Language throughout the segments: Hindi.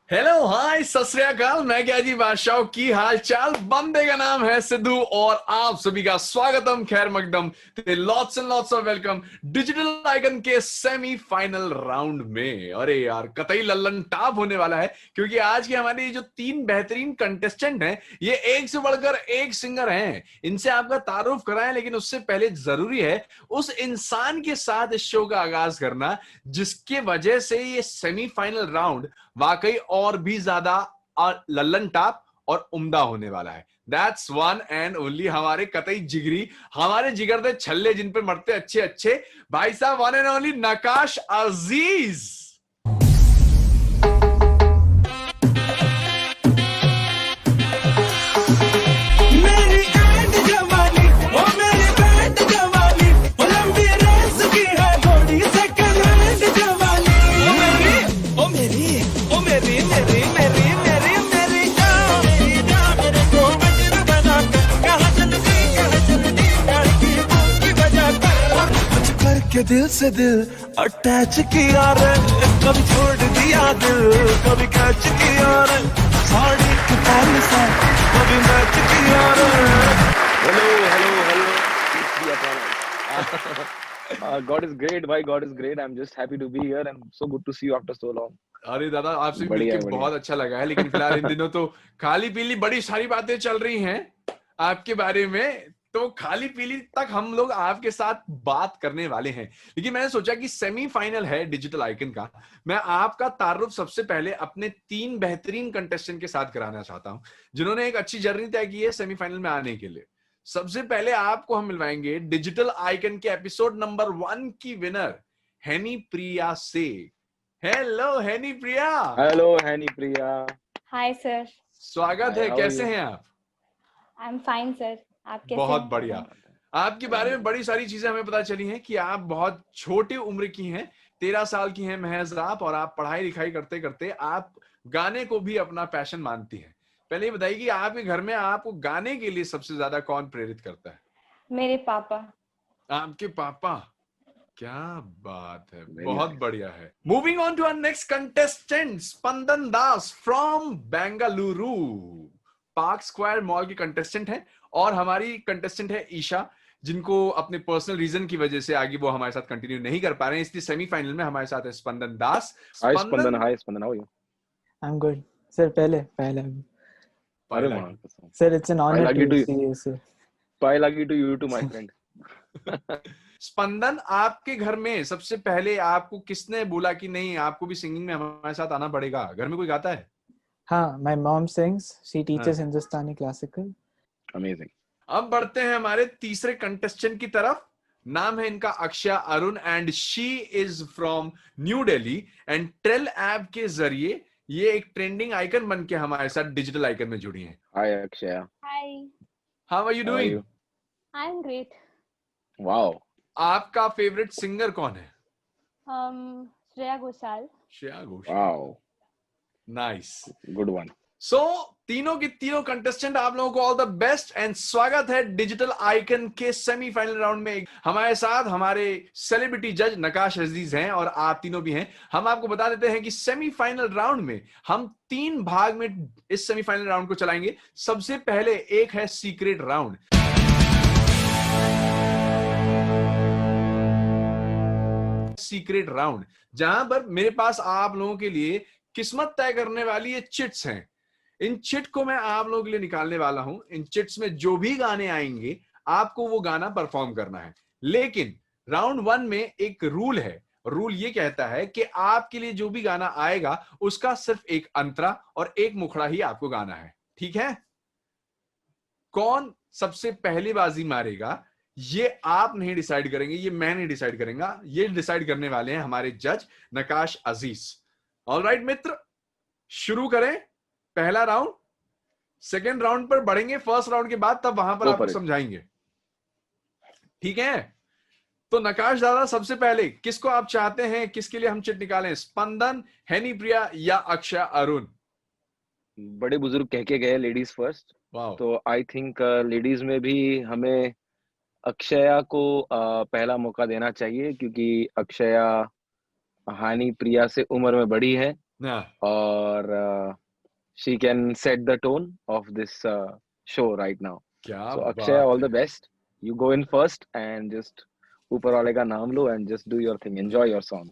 हेलो हाय सत श्री अकाल। मैं क्या जी बादशाह की हाल चाल। बंदे का नाम है सिद्धू और आप सभी का स्वागतम खैर मकदम lots and lots of welcome digital icon के सेमीफाइनल राउंड में। अरे यार कतई लल्लन टाप होने वाला है क्योंकि आज के हमारे जो तीन बेहतरीन कंटेस्टेंट हैं ये एक से बढ़कर एक सिंगर हैं। इनसे आपका तारुफ कराएं लेकिन उससे पहले जरूरी है उस इंसान के साथ इस शो का आगाज करना जिसके वजह से ये सेमीफाइनल राउंड वाकई और भी ज्यादा लल्लन टाप और उम्दा होने वाला है। दैट्स वन एंड ओनली हमारे कतई जिगरी, हमारे जिगर दे छल्ले जिन पे मरते अच्छे अच्छे भाई साहब, वन एंड ओनली नकाश अजीज। के दिल से दिल अटैच किया रे, कभी छोड़ दिया दिल, कभी कैच किया रे, साड़ी के ताल से कभी मैच किया रे। Hello. God is great, bhai. God is great. I'm just happy to be here and so good to see you after so long. अरे दादा आपसे भी बढ़िया मिलकर बहुत अच्छा लगा है, लेकिन फिलहाल इन दिनों तो खाली पीली बड़ी सारी बातें चल रही हैं आपके बारे में, तो खाली पीली तक हम लोग आपके साथ बात करने वाले हैं। लेकिन मैंने सोचा कि सेमीफाइनल है डिजिटल आइकन का, मैं आपका तारुफ सबसे पहले अपने तीन बेहतरीन कंटेस्टेंट के साथ कराना चाहता हूं जिन्होंने एक अच्छी जर्नी तय की है सेमीफाइनल में आने के लिए। सबसे पहले आपको हम मिलवाएंगे डिजिटल आइकन के एपिसोड नंबर 1 की विनर हैनी प्रिया से। हेलो हैनी प्रिया। Hello, Hani Priya. Hi sir. स्वागत Hi, है, how are कैसे you? हैं आप? आई एम फाइन सर, आप कैसे बहुत हैं? बढ़िया। आपके बारे में बड़ी सारी चीजें हमें पता चली हैं कि आप बहुत छोटी उम्र की हैं, 13 साल की हैं महज आप, और आप पढ़ाई लिखाई करते करते आप गाने को भी अपना पैशन मानती हैं। पहले ये बताइए कि आपके घर में आपको गाने के लिए सबसे ज्यादा कौन प्रेरित करता है? मेरे पापा। आपके पापा। क्या बात है, Very बहुत nice. बढ़िया है। Moving on to our next contestant Spandan Das from Bengaluru. Park square mall की कंटेस्टेंट है और हमारी कंटेस्टेंट है ईशा, जिनको अपने पर्सनल रीजन की वजह से आगे वो हमारे साथ कंटिन्यू नहीं कर पा रहे हैं, इसलिए सेमीफाइनल में हमारे साथ है स्पंदन दास। Hi, Spandan. Hi, Spandan. How are you? I'm good. Sir, पहले अरे पहला वाह. Sir, it's an honor I like to it. see you, sir. I like it to you too, my friend. स्पंदन, आपके घर में सबसे पहले आपको किसने बोला कि नहीं आपको भी सिंगिंग में हमारे साथ आना पड़ेगा? घर में कोई गाता है? हाँ, my mom sings. She teaches हाँ। Hindustani classical. Amazing. अब बढ़ते हैं हमारे तीसरे कंटेस्टेंट की तरफ। नाम है इनका Akshay Arun and she is from new Delhi and trail app के जरिए ये एक ट्रेंडिंग आइकन बन के हमारे साथ डिजिटल आइकन में जुड़ी हैं। Hi, Akshaya. Hi. How are you How are doing? you? I am great. Wow. आपका फेवरेट सिंगर कौन है? Shreya Ghoshal. Shreya Ghoshal. Wow. Nice. Good one. So तीनों की तीनों कंटेस्टेंट आप लोगों को ऑल द बेस्ट एंड स्वागत है डिजिटल आइकन के सेमीफाइनल राउंड में। हमारे साथ हमारे सेलिब्रिटी जज नकाश अजीज हैं और आप तीनों भी हैं। हम आपको बता देते हैं कि सेमीफाइनल राउंड में हम 3 भाग में इस सेमीफाइनल राउंड को चलाएंगे। सबसे पहले एक है सीक्रेट राउंड। सीक्रेट राउंड जहां पर मेरे पास आप लोगों के लिए किस्मत तय करने वाली ये चिट्स हैं। इन चिट को मैं आप लोगों के लिए निकालने वाला हूं। इन चिट्स में जो भी गाने आएंगे आपको वो गाना परफॉर्म करना है। लेकिन राउंड 1 में एक रूल है। रूल ये कहता है कि आपके लिए जो भी गाना आएगा उसका सिर्फ एक अंतरा और एक मुखड़ा ही आपको गाना है। ठीक है? कौन सबसे पहली बाजी मारेगा ये आप नहीं डिसाइड करेंगे, ये मैं नहीं डिसाइड करेंगे, ये डिसाइड करने वाले हैं हमारे जज नकाश अजीज। ऑलराइट मित्र, शुरू करें पहला राउंड। सेकेंड राउंड पर बढ़ेंगे फर्स्ट राउंड के बाद, तब वहां पर आपको समझाएंगे। ठीक है? तो नकाश दादा, सबसे पहले किसको आप चाहते हैं, किसके लिए हम चिट निकालें? स्पंदन, हैनी प्रिया या अक्षय अरुण? बड़े बुजुर्ग कह के गए लेडीज फर्स्ट, तो आई थिंक लेडीज में भी हमें अक्षया को पहला मौका देना चाहिए क्योंकि अक्षया हानि प्रिया से उम्र में बड़ी है Yeah. और she can set the tone of this show right now. क्या So Akshaya, बात all the है. best. You go in first and just ऊपर वाले का नाम लो and just do your thing. Enjoy your song.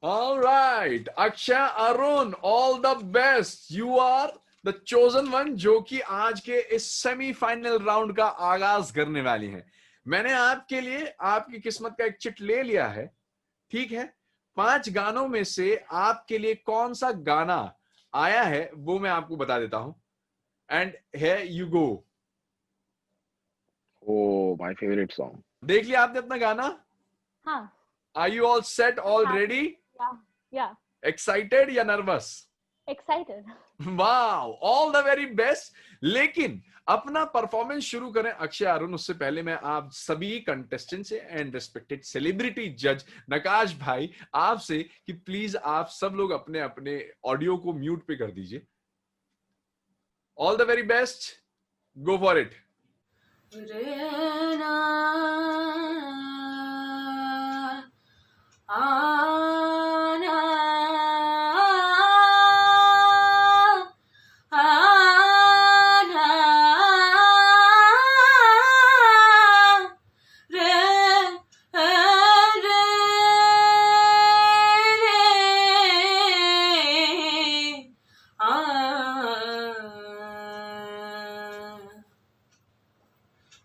All right, Akshay Arun, all the best. You are the chosen one जो कि आज के इस सेमीफाइनल राउंड का आगाज करने वाली है. मैंने आपके लिए आपकी किस्मत का एक चिट ले लिया है. ठीक है, 5 गानों में से आपके लिए कौन सा गाना आया है वो मैं आपको बता देता हूं. And here you go. Oh, my favorite song. देख लिया आपने अपना गाना? हाँ. Are you all set, all हाँ. ready? Yeah. Excited या nervous? Excited. Wow, all the very best. लेकिन अपना परफॉर्मेंस शुरू करें अक्षय अरुण, उससे पहले मैं आप सभी कंटेस्टेंट से एंड रिस्पेक्टेड सेलिब्रिटी जज नकाश भाई आपसे कि प्लीज आप सब लोग अपने अपने ऑडियो को म्यूट पे कर दीजिए. All the very best, go for it.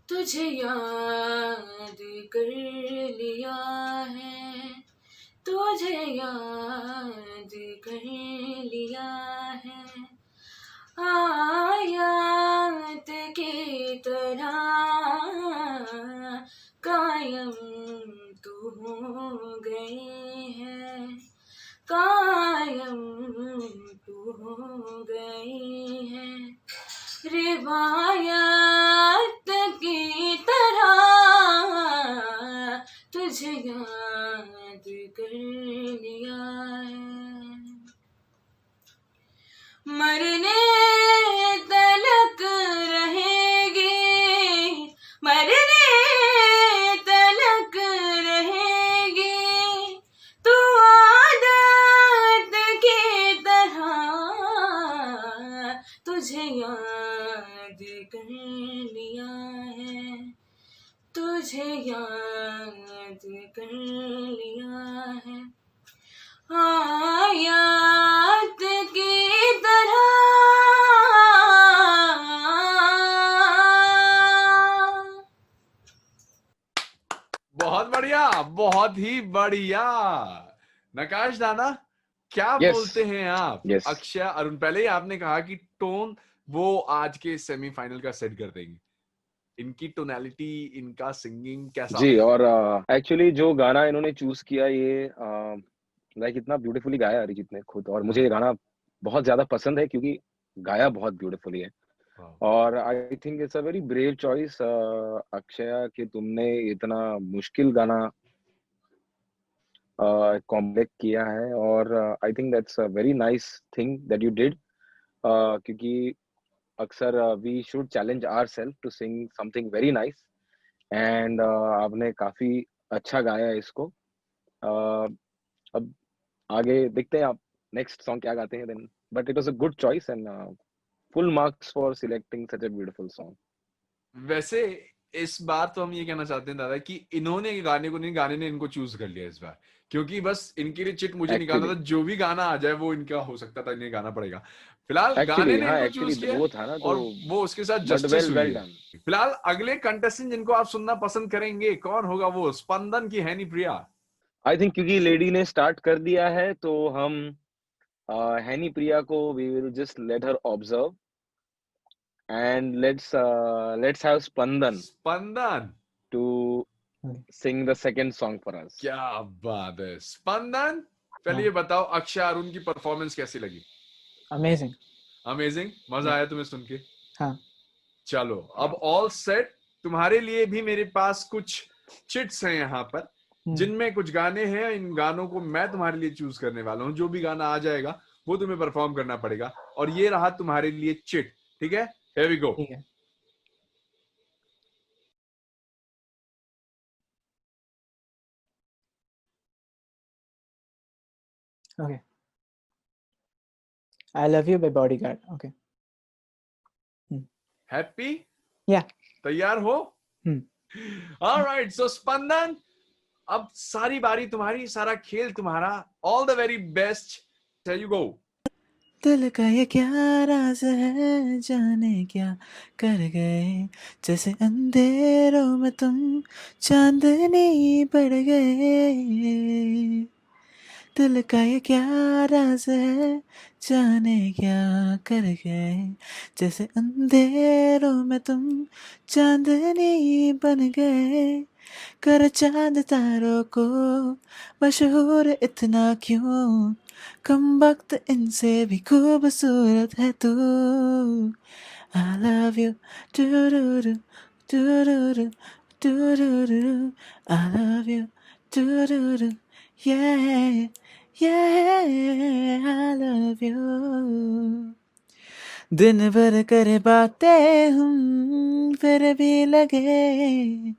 तुझे याद कर लिया है, तुझे याद कर लिया है, आयात की तरह कायम तू हो गई है, कायम तू हो गई है, रिवायत की तरह तुझे याद कर लिया है, मरने तलक रहेगी, मरने तलक रहेगी, तू आदत की तरह तुझे याद कर लिया है, तुझे याद कर लिया है, आयात की तरह. बहुत बढ़िया, बहुत ही बढ़िया. नकाश दादा, क्या Yes. बोलते हैं आप? Yes. अक्षय अरुण, पहले ही आपने कहा कि टोन वो आज के सेमीफाइनल का सेट कर देंगे. इनकी टोनैलिटी, इनका सिंगिंग कैसा? जी, और एक्चुअली जो गाना इन्होंने चूज किया ये लाइक इतना ब्यूटीफुली गाया अरिजीत ने खुद, और मुझे ये गाना बहुत ज्यादा पसंद है क्योंकि गाया बहुत ब्यूटीफुली है. और I think it's a very brave choice Akshaya कि तुमने इतना मुश्किल गाना कॉम्बैक किया है, और I think that's a very nice thing that you did, क्योंकि अक्सर we should challenge ourselves to sing something very nice, and आपने काफी अच्छा गाया इसको. अब आगे देखते हैं आप नेक्स्ट सॉन्ग क्या गाते हैं then, but it was a good choice and full marks for selecting such a beautiful song. वैसे इस बार तो हम ये कहना चाहते हैं दादा कि इन्होंने गाने को नहीं, गाने ने इनको चूज कर लिया इस बार, क्योंकि बस इनके लिए चिट मुझे निकालना था. जो भी गाना आ जाए वो इनका हो सकता था, इन्हें गाना पड़ेगा. फिलहाल गाने ने इनको चूज किया वो था ना, तो और वो उसके साथ बट जस्टिस हुई वेल है. डन. फिलहाल अगले कंटेस्टेंट जिनको आप सुनना पसंद करेंगे, कौन होगा वो? स्पंदन की हैनी प्रिया? आई थिंक क्योंकि लेडी ने स्टार्ट कर दिया है तो हम हैनी प्रिया को we will just let her observe, and let's have Spandan to sing the second song for us. क्या बात है. स्पंदन, पहले ये बताओ अक्षय अरुण की परफॉर्मेंस कैसी लगी? अमेजिंग. अमेजिंग. मजा आया तुम्हें सुन के? हाँ. चलो, अब ऑल सेट. तुम्हारे लिए भी मेरे पास कुछ चिट्स हैं यहाँ पर, जिनमें कुछ गाने हैं. इन गानों को मैं तुम्हारे लिए चूज करने वाला हूँ. जो भी गाना आ जाएगा वो तुम्हें परफॉर्म करना पड़ेगा, और ये रहा तुम्हारे लिए चिट. ठीक है, here we go. ठीक है. Okay. I Love You by Bodyguard. Okay. Happy? Yeah. तैयार हो? ऑलराइट, सो स्पंदन, अब सारी बारी तुम्हारी, सारा खेल तुम्हारा. All the very best. There you go. दिल का ये क्या राज है, जाने क्या कर गए, जैसे अंधेरों में तुम चांदनी पड़ गए. दिल का ये क्या राज है, जाने क्या कर गए, जैसे अंधेरों में तुम चांदनी बन गए. कर चांद तारों को मशहूर इतना क्यों, कम वक्त इनसे भी खूबसूरत है तू. I love you, do-do-do, do-do-do, do-do-do. I love you, do-do-do, yeah, yeah, I love you. दिन भर करे बातें हम, फिर भी लगे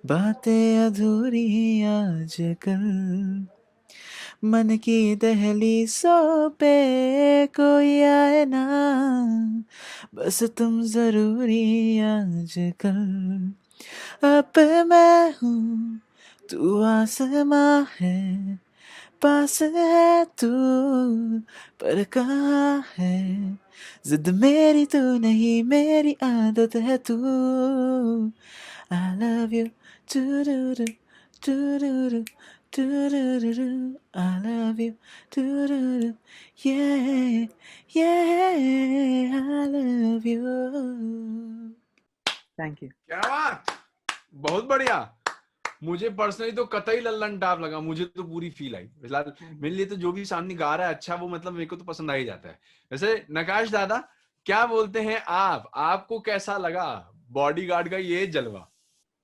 बातें अधूरी आजकल. मन की दहलीज़ों पे कोई आए ना, बस तुम जरूरी आजकल. अब मैं हूँ, तू आसमां है, पास है तू पर कहाँ है, जिद मेरी तू नहीं, मेरी आदत है तू. I love you, do-do-do, do-do-do, do-do-do-do. I love you, do-do-do, yeah, yeah, I love you. Thank you. क्या बात, बहुत बढ़िया. मुझे पर्सनली तो कतई लल्लन टाप लगा, मुझे तो पूरी फील आई. फिलहाल मेरे लिए तो जो भी सामने गा रहा है अच्छा, वो मतलब मेरे को तो पसंद आ ही जाता है. वैसे नकाश दादा, क्या बोलते हैं आप, आपको कैसा लगा बॉडीगार्ड का ये जलवा?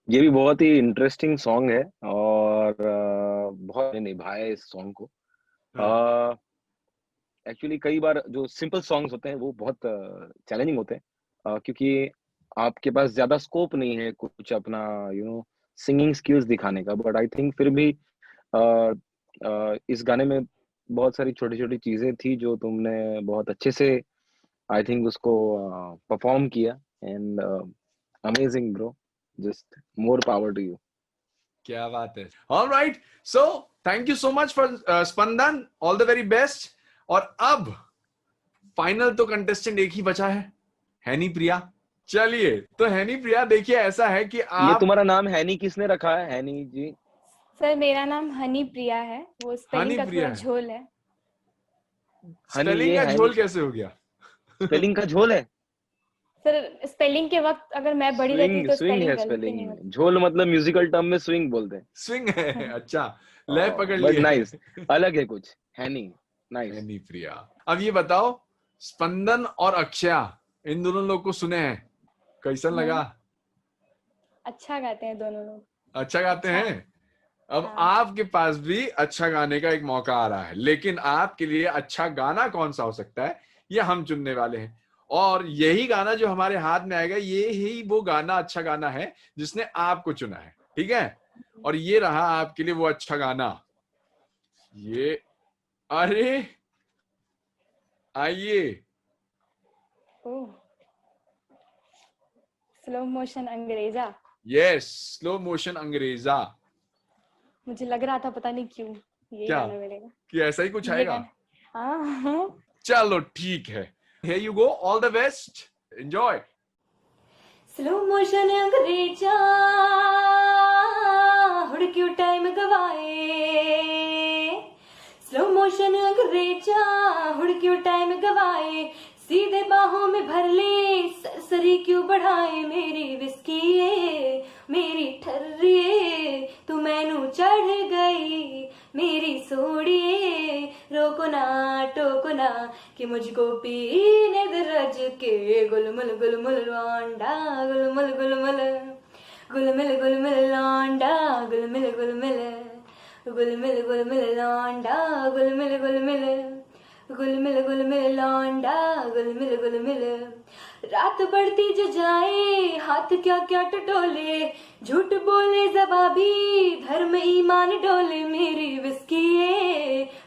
ये भी बहुत ही इंटरेस्टिंग सॉन्ग है और बहुत निभाया इस सॉन्ग को. एक्चुअली कई बार जो सिंपल सॉन्ग्स होते हैं वो बहुत चैलेंजिंग होते हैं, क्योंकि आपके पास ज्यादा स्कोप नहीं है कुछ अपना सिंगिंग स्किल्स दिखाने का. बट आई थिंक फिर भी इस गाने में बहुत सारी छोटी छोटी चीजें थी जो तुमने बहुत अच्छे से आई थिंक उसको परफॉर्म किया. And amazing bro, just more power to you. क्या बात है. Alright, so thank you so much for Spandan, all the very best. और अब फाइनल तो कंटेस्टेंट एक ही बचा है हैनी प्रिया. चलिए, तो हैनी प्रिया, देखिए ऐसा है कि आप, ये तुम्हारा नाम हैनी किसने रखा है? हैनी जी? सर मेरा नाम हनी प्रिया है, वो स्पेलिंग का प्रिया थोड़ा है. झोल है. स्पेलिंग का झोल कैसे हो गया? स्पेलिंग का झोल है? सर स्पेलिंग के वक्त अगर मैं बड़ी रहती तो स्विंग है स्पेलिंग स्पेलिंग में. झोल मतलब म्यूजिकल टर्म में स्विंग बोलते हैं. स्विंग है, अच्छा, ले पकड़ बट लिया. नाइस, अलग है कुछ. हैनी, नाइस. हैनी प्रिया. अब ये बताओ, स्पंदन और अक्षया, इन दोनों लोग को सुने हैं, कैसन लगा? अच्छा गाते हैं दोनों लोग. अच्छा गाते हैं. अब हाँ. आपके पास भी अच्छा गाने का एक मौका आ रहा है, लेकिन आपके लिए अच्छा गाना कौन सा हो सकता है ये हम चुनने वाले हैं. और यही गाना जो हमारे हाथ में आएगा, ये ही वो गाना, अच्छा गाना है जिसने आपको चुना है. ठीक है, और ये रहा आपके लिए वो अच्छा गाना. ये, अरे आइए. ओह, स्लो मोशन अंग्रेजा. यस, स्लो मोशन अंग्रेजा. मुझे लग रहा था पता नहीं क्यों यही क्या? गाना मिलेगा. कि ऐसा ही कुछ ये आएगा. गाना- हाँ. चलो ठीक है, here you go, all the best, enjoy. Slow motion अंग्रेजा हुड़ क्यों टाइम गवाए. स्लो मोशन अंग्रेजा हुड़ क्यों टाइम गवाए. सीधे बाहों में भर ले, सरसरी क्यों बढ़ाए. मेरी विस्की मेरी ठर्रिए, तू मैनू चढ़ गई. मेरी सोड़िए, रोको ना टोको ना, कि मुझको पीने दे रज के. गुलमुल गुलमुल लौंडा, गुलमुल गुलमुल, गुलमुल गुलमुल लौंडा, गुलमुल गुलमुल, गुलमुल गुलमुल लौंडा, गुलमुल गुलमुल, गुलमुल गुलमुल लौंडा, गुलमुल गुलमुल. रात बढ़ती जो जाए, हाथ क्या क्या टटोले. झूठ बोले जबाबी, धर्म ईमान डोले. मेरी विस्की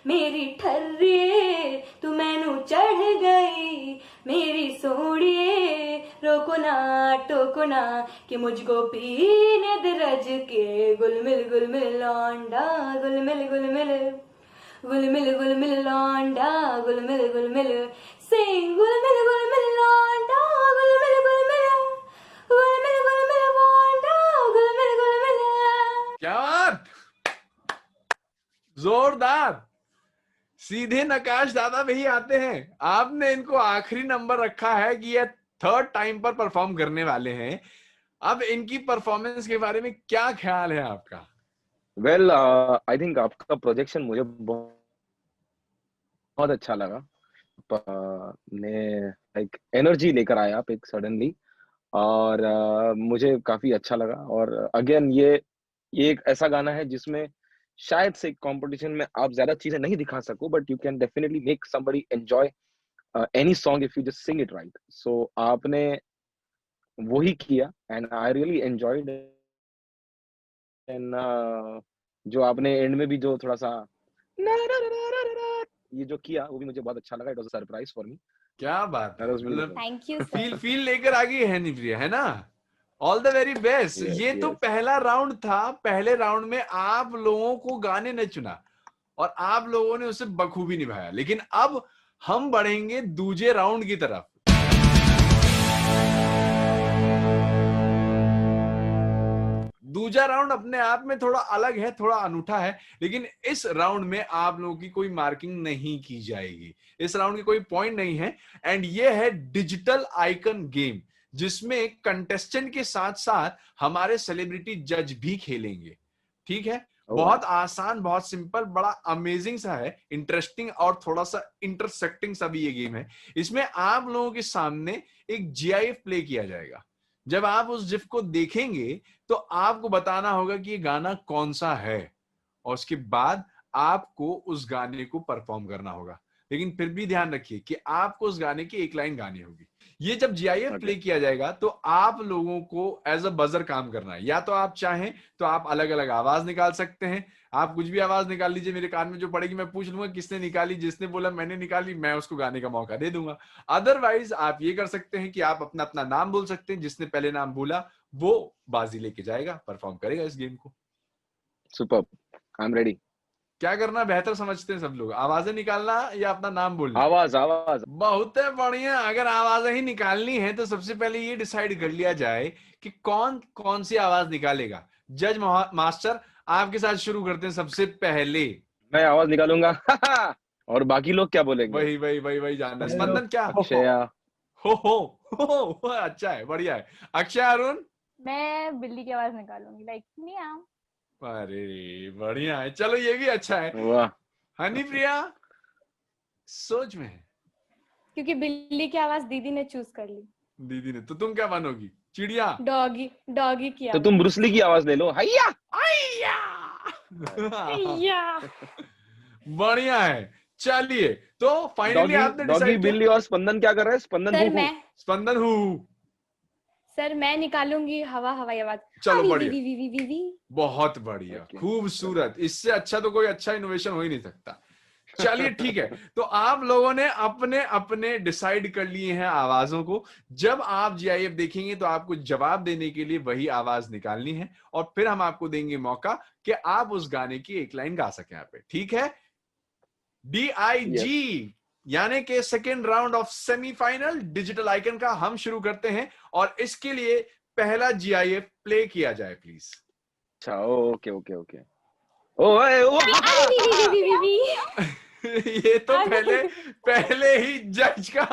मेरी ठर्रिए, तू मैनू चढ़ गई. टोको ना कि मुझको पीने दे रज के गुलमिल लौंडा गुलमिल लौंडा गुलमिल सिंग गुलमिल लौंडा गुलमिल लौंडा गुलमिल। क्या बात, जोरदार। सीधे नकाश दादा भी आते हैं। आपने इनको आखिरी नंबर रखा है कि ये थर्ड टाइम पर परफॉर्म करने वाले हैं। अब इनकी परफॉर्मेंस के बारे में क्या ख्याल है आपका? वेल आई थिंक आपका प्रोजेक्शन मुझे बहुत अच्छा लगा। ने लाइक एनर्जी लेकर आया आप एक सडनली, और मुझे काफी अच्छा लगा। और अगेन ये एक ऐसा गाना है जिसमें शायद से कंपटीशन में आप ज्यादा चीजें नहीं दिखा सको, but you can definitely make somebody enjoy any song if you just sing it right. So आपने वही किया and I really enjoyed. And जो आपने एंड में भी जो थोड़ा सा ये जो किया वो भी मुझे बहुत अच्छा लगा। It was a surprise for me. क्या बात है, मतलब थैंक यू सर। फील लेकर आ गई है निप्रिया, है ना? All the very best. Yes, ये तो yes. पहला राउंड था। पहले राउंड में आप लोगों को गाने ने चुना और आप लोगों ने उसे बखूबी निभाया, लेकिन अब हम बढ़ेंगे दूसरे राउंड की तरफ। दूसरा राउंड अपने आप में थोड़ा अलग है, थोड़ा अनूठा है, लेकिन इस राउंड में आप लोगों की कोई मार्किंग नहीं की जाएगी। इस राउंड की कोई पॉइंट नहीं है। एंड ये है डिजिटल आइकन गेम, जिसमें कंटेस्टेंट के साथ साथ हमारे सेलिब्रिटी जज भी खेलेंगे। ठीक है? बहुत आसान, बहुत सिंपल, बड़ा अमेजिंग सा है, इंटरेस्टिंग और थोड़ा सा इंटरसेक्टिंग सा भी ये गेम है। इसमें आप लोगों के सामने एक जीआईएफ प्ले किया जाएगा। जब आप उस जिफ को देखेंगे तो आपको बताना होगा कि ये गाना कौन सा है, और उसके बाद आपको उस गाने को परफॉर्म करना होगा। लेकिन फिर भी ध्यान रखिए कि आपको उस गाने की एक लाइन गानी होगी। ये जब जीआईएफ प्ले किया जाएगा तो आप लोगों को एज अ बजर काम करना है। या तो आप चाहें तो आप अलग अलग आवाज निकाल सकते हैं। आप कुछ भी आवाज निकाल लीजिए, मेरे कान में जो पड़ेगी मैं पूछ लूंगा किसने निकाली। जिसने बोला मैंने निकाली, मैं उसको गाने का मौका दे दूंगा। अदरवाइज आप ये कर सकते हैं कि आप अपना अपना नाम बोल सकते हैं। जिसने पहले नाम बोला वो बाजी लेके जाएगा, परफॉर्म करेगा इस गेम को। Superb, I am ready. क्या करना बेहतर समझते हैं सब लोग, आवाजें निकालना या अपना नाम बोलना? आवाज। बहुत बढ़िया। अगर आवाजें ही निकालनी है तो सबसे पहले ये डिसाइड कर लिया जाए कि कौन कौन सी आवाज निकालेगा। जज मास्टर, आपके साथ शुरू करते हैं। सबसे पहले मैं आवाज निकालूंगा और बाकी लोग क्या बोलेंगे? वही जानना। स्पंदन क्या? अक्षया। हो, अच्छा है, बढ़िया है। अक्षय, अरुण? मैं बिल्ली की आवाज निकालूंगी, लाइक मियाओ। अरे बढ़िया है, चलो ये भी अच्छा है। वाह। हनी प्रिया सोच में है, क्योंकि बिल्ली की आवाज दीदी ने चूज कर ली। दीदी ने। तो तुम क्या बनोगी? चिड़िया? डॉगी की तो आवाज। तुम ब्रूस ली की आवाज ले लो, हैया। या बढ़िया है। चलिए, तो फाइनली आपने डॉगी, डिसाइड बिल्ली और स्पंदन क्या कर रहे हैं? स्पंदन सर हु। मैं स्पंदन हु। सर मैं निकालूंगी हवाई आवाज। चलो वी, बढ़िया, वी, वी, वी, वी, वी। बहुत बढ़िया, Okay, खूबसूरत। इससे अच्छा तो कोई अच्छा इनोवेशन हो ही नहीं सकता। चलिए ठीक है, तो आप लोगों ने अपने अपने डिसाइड कर लिए हैं आवाजों को। जब आप जीआईएफ देखेंगे तो आपको जवाब देने के लिए वही आवाज निकालनी है, और फिर हम आपको देंगे मौका कि आप उस गाने की एक लाइन गा सकें यहाँ पे। ठीक है? DIG यानी कि second round of semifinal digital icon का हम शुरू करते हैं, और इसके लिए पहला जीआईएफ प्ले किया जाए प्लीज। अच्छा, ओके। ओए वी, वी, वी, वी। ये तो पहले ही जज का।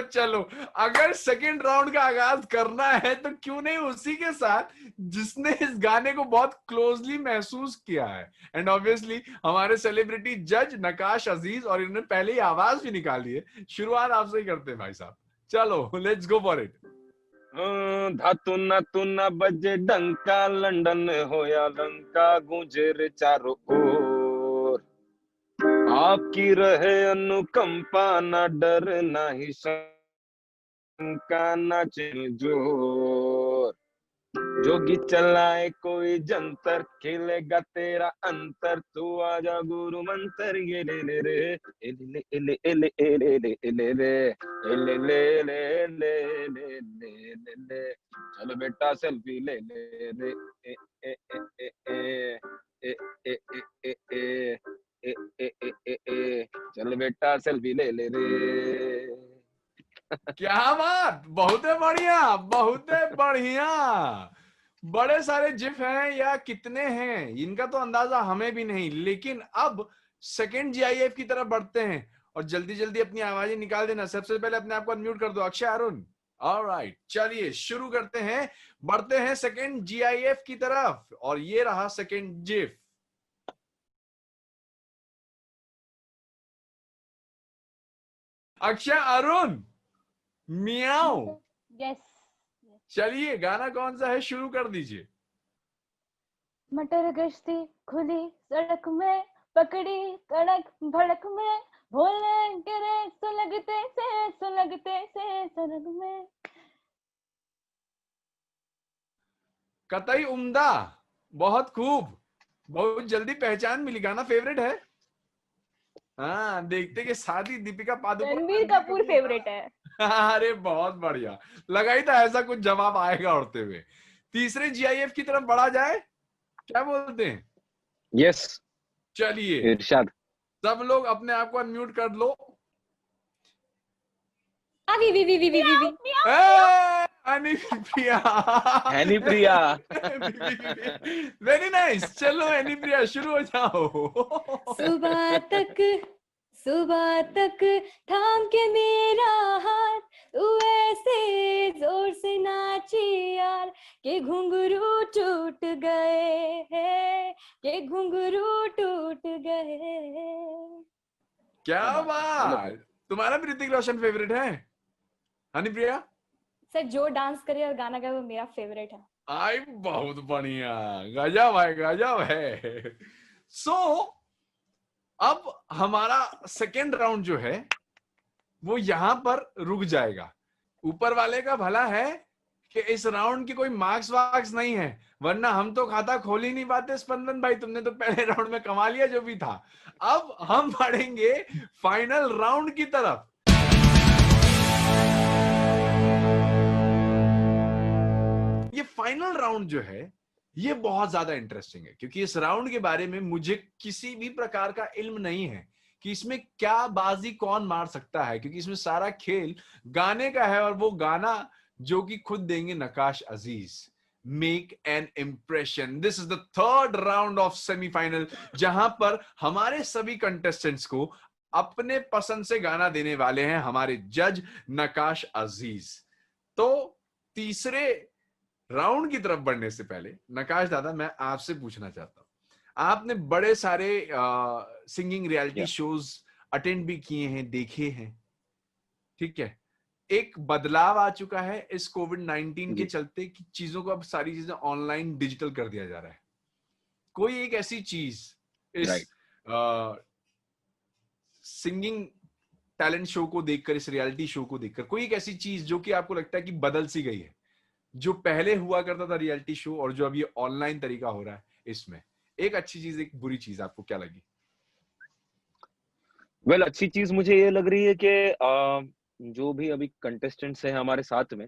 चलो, अगर सेकेंड राउंड का आगाज करना है तो क्यों नहीं उसी के साथ जिसने इस गाने को बहुत क्लोजली महसूस किया है। एंड ऑब्वियसली हमारे सेलिब्रिटी जज नकाश अजीज, और इन्होंने पहले ही आवाज भी निकाली है। शुरुआत आपसे ही करते हैं भाई साहब। चलो, लेट्स गो फॉर इट। धातु न बजे डंका, लंदन होया लंका, गूंजे रे चारों ओर। आपकी रहे अनुकंपा, ना डर ना ही शंका, ना चिल जोर। जोगी चलाए कोई जंतर, खेलेगा तेरा अंतर, तू आजा गुरु मंतर, ये ले ले रे, एले एले एले एले एले एले रे, एले ले ले ले ले ले ले ले, चल बेटा सेल्फी ले ले रे, ए ए ए ए ए ए ए ए ए ए ए ए ए ए, चल बेटा सेल्फी ले ले रे। क्या बात, बहुत बढ़िया, बहुत बढ़िया। बड़े सारे जिफ हैं या कितने हैं इनका तो अंदाजा हमें भी नहीं, लेकिन अब सेकंड जीआईएफ की तरफ बढ़ते हैं और जल्दी जल्दी अपनी आवाजें निकाल देना। सबसे पहले अपने आप को अनम्यूट कर दो अक्षय, अरुण। ऑलराइट, चलिए शुरू करते हैं, बढ़ते हैं सेकंड जीआईएफ की तरफ और ये रहा second GIF. Akshay, Arun, Miao. Yes. चलिए गाना कौन सा है, शुरू कर दीजिए। मटर गश्ती खुली सड़क में, पकड़ी कड़क भड़क में, भोले गिरे सुलगते से सड़क में। कतई उम्दा, बहुत खूब, बहुत जल्दी पहचान मिली। गाना फेवरेट है? हाँ, देखते कि शादी दीपिका पादुकोण, रणबीर कपूर फेवरेट है। अरे बहुत बढ़िया, लगा ही था ऐसा कुछ जवाब आएगा उड़ते हुए। तीसरे जीआईएफ की तरफ बढ़ा जाए, क्या बोलते हैं? यस, चलिए इरशाद। सब लोग अपने आप को अनम्यूट कर लो। हनी प्रिया। वेरी नाइस, चलो हनी प्रिया शुरू हो जाओ। सुबह तक थाम के मेरा हाथ, तू ऐसे जोर से नाची यार के घुंघरू टूट गए हैं, के घुंघरू टूट गए। क्या बात, तुम्हारा भी ऋतिक रोशन फेवरेट है हनी प्रिया? सर जो डांस करे और गाना गाए वो मेरा फेवरेट है। आई, बहुत बढ़िया, गजब है, गजब है। सो अब हमारा सेकेंड राउंड जो है वो यहां पर रुक जाएगा। ऊपर वाले का भला है कि इस राउंड की कोई मार्क्स वार्क्स नहीं है, वरना हम तो खाता खोल ही नहीं पाते। स्पंदन भाई, तुमने तो पहले राउंड में कमा लिया जो भी था। अब हम बढ़ेंगे फाइनल राउंड की तरफ। ये फाइनल राउंड जो है ये बहुत ज्यादा इंटरेस्टिंग है, क्योंकि इस राउंड के बारे में मुझे किसी भी प्रकार का इल्म नहीं है कि इसमें क्या बाजी कौन मार सकता है, क्योंकि इसमें सारा खेल गाने का है और वो गाना जो कि खुद देंगे Nakash Aziz. Make an impression. This is the third round of semifinal, जहां पर हमारे सभी कंटेस्टेंट्स को अपने पसंद से गाना देने वाले हैं हमारे जज नकाश अजीज। तो तीसरे राउंड की तरफ बढ़ने से पहले नकाश दादा, मैं आपसे पूछना चाहता हूं, आपने बड़े सारे सिंगिंग रियलिटी शोज अटेंड भी किए हैं, देखे हैं, ठीक है? एक बदलाव आ चुका है इस कोविड-19 के चलते कि चीजों को अब सारी चीजें ऑनलाइन डिजिटल कर दिया जा रहा है। कोई एक ऐसी चीज इस सिंगिंग टैलेंट शो को देखकर, इस रियलिटी शो को देखकर, कोई एक ऐसी चीज जो कि आपको लगता है कि बदल सी गई है, जो पहले हुआ करता था रियलिटी शो और जो अब ये ऑनलाइन तरीका हो रहा है, इसमें एक अच्छी चीज, एक बुरी चीज आपको क्या लगी? वेल, अच्छी चीज मुझे ये लग रही है कि जो भी अभी कंटेस्टेंट्स हैं हमारे साथ में,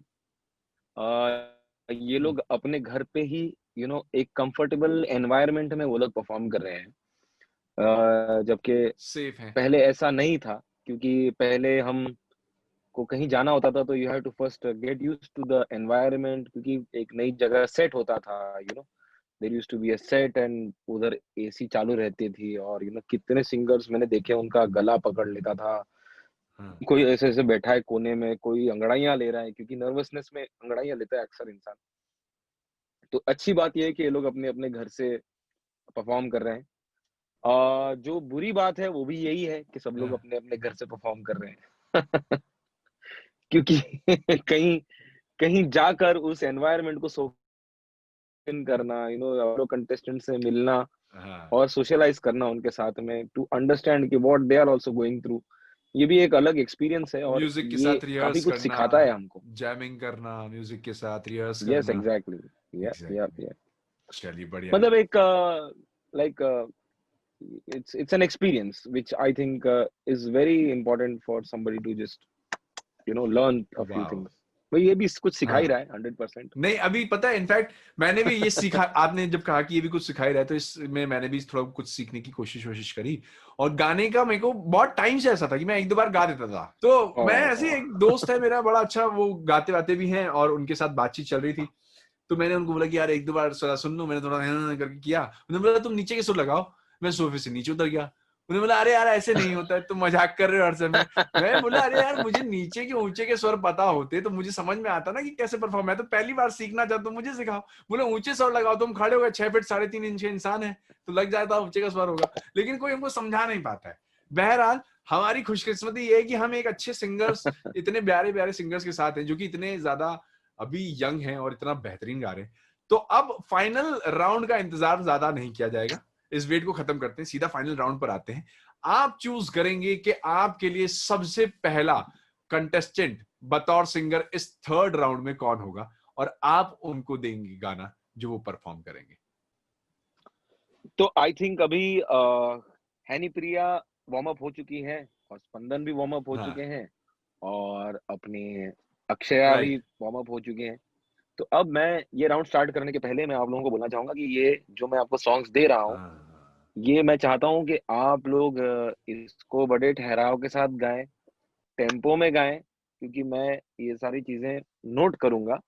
ये लोग अपने घर पे ही एक कंफर्टेबल एनवायरनमेंट में वो लोग परफॉर्म कर रहे हैं, जबकि सेफ है। पहले ऐसा नहीं था, क्योंकि पहले हम को कहीं जाना होता था तो you have to first get used to the environment, क्योंकि एक नई जगह सेट होता था, there used to be a set and उधर एसी चालू रहती थी, और कितने सिंगर्स मैंने देखे उनका गला पकड़ लेता था। कोई ऐसे ऐसे बैठा है कोने में, कोई अंगड़ाइयां ले रहा है, क्योंकि नर्वसनेस में अंगड़ाइयां लेता है अक्सर इंसान। तो अच्छी बात यह है कि ये लोग अपने अपने घर से परफॉर्म कर रहे हैं। जो बुरी बात है वो भी यही है कि सब लोग अपने अपने घर से परफॉर्म कर रहे हैं क्योंकि कहीं जाकर उस एनवायरनमेंट को सोक इन करना, कंटेस्टेंट से मिलना और सोशलाइज करना उनके साथ में, टू अंडरस्टैंड कि what they are also going through, ये भी एक अलग एक्सपीरियंस है और म्यूजिक के साथ रिहर्स काफी कुछ सिखाता है हमको। जैमिंग करना म्यूजिक के साथ, रिहर्स करना। Yes, exactly. yeah, yeah, yeah. चलिए बढ़िया। मतलब एक like it's an experience which I think is very important for somebody to just learn a few वाह। things. भाई ये भी कुछ सिखा ही हाँ। रहा है 100%. नहीं अभी पता है इनफैक्ट मैंने भी ये सीखा, आपने जब कहा कि ये भी कुछ सिखा ही रहा है तो इसमें मैंने भी थोड़ा कुछ सीखने की कोशिश करी। और गाने का मेरे को बहुत टाइम से ऐसा था कि मैं एक दो बार गा देता था, तो मैं ऐसे एक दोस्त है मेरा बड़ा अच्छा, वो गाते वाते भी हैं और उनके साथ बातचीत चल रही थी, तो मैंने उनको बोला कि यार एक दो बार सुन लो, मैंने थोड़ा करके किया, उन्होंने बोला तुम नीचे के सुर लगाओ, मैं सोफे से नीचे उतर गया, उन्होंने बोला अरे यार ऐसे नहीं होता है, तुम मजाक कर रहे हो हर समय। मैं बोला अरे यार मुझे नीचे के ऊंचे के स्वर पता होते तो मुझे समझ में आता ना कि कैसे परफॉर्म, मैं तो पहली बार सीखना चाहता हूँ, मुझे सिखाओ। बोले ऊंचे स्वर लगाओ, तुम खड़े हो गए 6 फीट 3.5 इंच इंसान है तो लग जाता ऊंचे का स्वर होगा, लेकिन कोई हमको समझा नहीं पाता है। बहरहाल हमारी खुशकिस्मती ये है कि हम एक अच्छे सिंगर्स, इतने प्यारे प्यारे सिंगर्स के साथ हैं जो कि इतने ज्यादा अभी यंग हैं और इतना बेहतरीन गा रहे हैं। तो अब फाइनल राउंड का इंतजार ज्यादा नहीं किया जाएगा, इस वेट को खत्म करते हैं, सीधा फाइनल राउंड पर आते हैं। आप चूज करेंगे कि आपके लिए सबसे पहला कंटेस्टेंट बतौर सिंगर इस थर्ड राउंड में कौन होगा और आप उनको देंगे गाना जो वो परफॉर्म करेंगे। तो आई थिंक अभी हैनी प्रिया वार्म अप हो चुकी है और स्पंदन भी वार्म अप हो चुके हैं और अपने अक्षया भी वार्म अप हो चुके हैं। तो अब मैं ये राउंड स्टार्ट करने के पहले मैं आप लोगों को बोलना चाहूंगा कि ये जो मैं आपको सॉन्ग्स दे रहा हूँ, ये मैं चाहता हूँ कि आप लोग इसको बड़े ठहराव के साथ गाएं, टेम्पो में गाएं, क्योंकि मैं ये सारी चीजें नोट करूंगा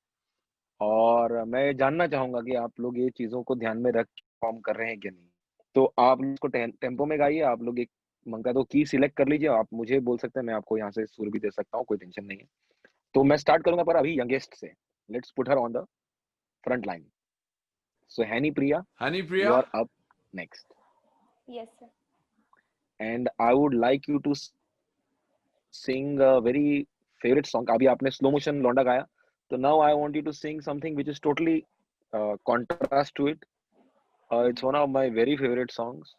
और मैं जानना चाहूंगा कि आप लोग ये चीजों को ध्यान में रख परफॉर्म कर रहे हैं कि नहीं। तो आप इसको टेम्पो में गाइए। आप लोग एक मंगा तो की सिलेक्ट कर लीजिए, आप मुझे बोल सकते हैं, मैं आपको यहाँ से सुर भी दे सकता हूँ, कोई टेंशन नहीं है। तो मैं स्टार्ट करूंगा पर अभी यंगेस्ट से। Let's put her on the front line. So Honey Priya, you are up next. Yes, sir. And I would like you to sing a very favorite song. अभी आपने स्लो मोशन लौंडा गाया, तो now I want you to sing something which is totally contrast to it. It's one of my very favorite songs.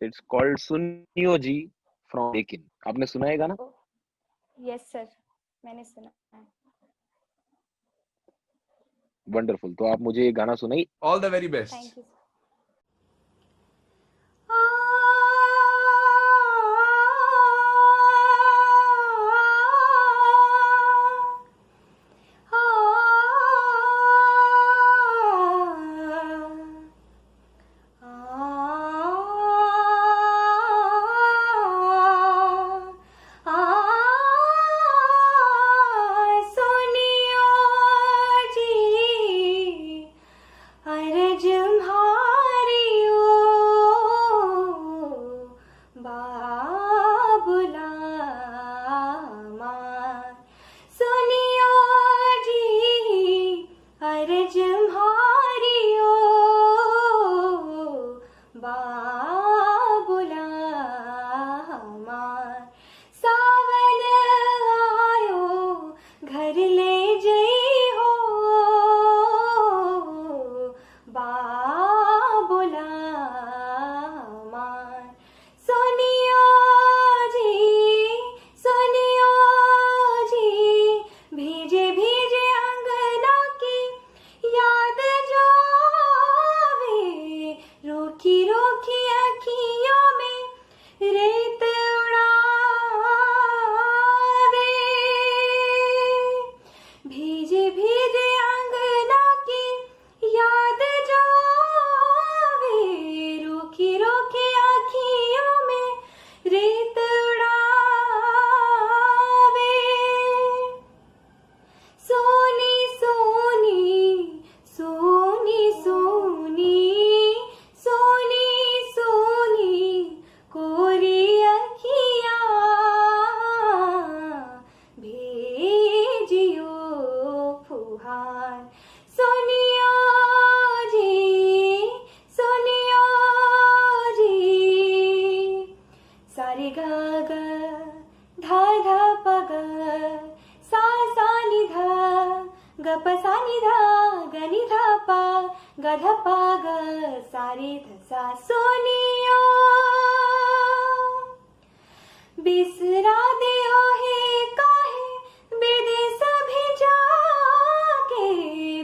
It's called सुनियो जी from लेकिन। आपने सुना है गाना? Yes, sir. मैंने सुना है। Wonderful. तो आप मुझे ये गाना सुनाइए। All the very best. Thank you, sir.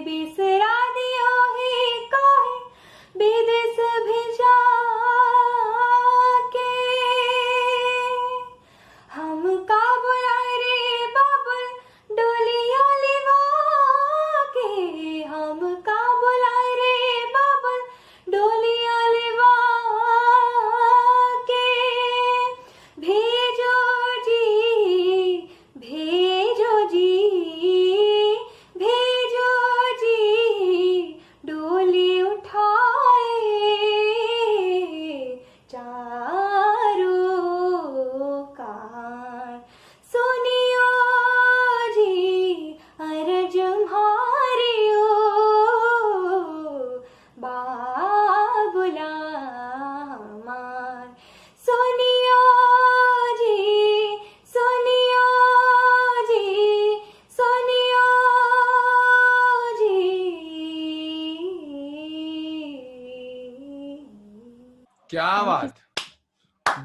बिसरा दे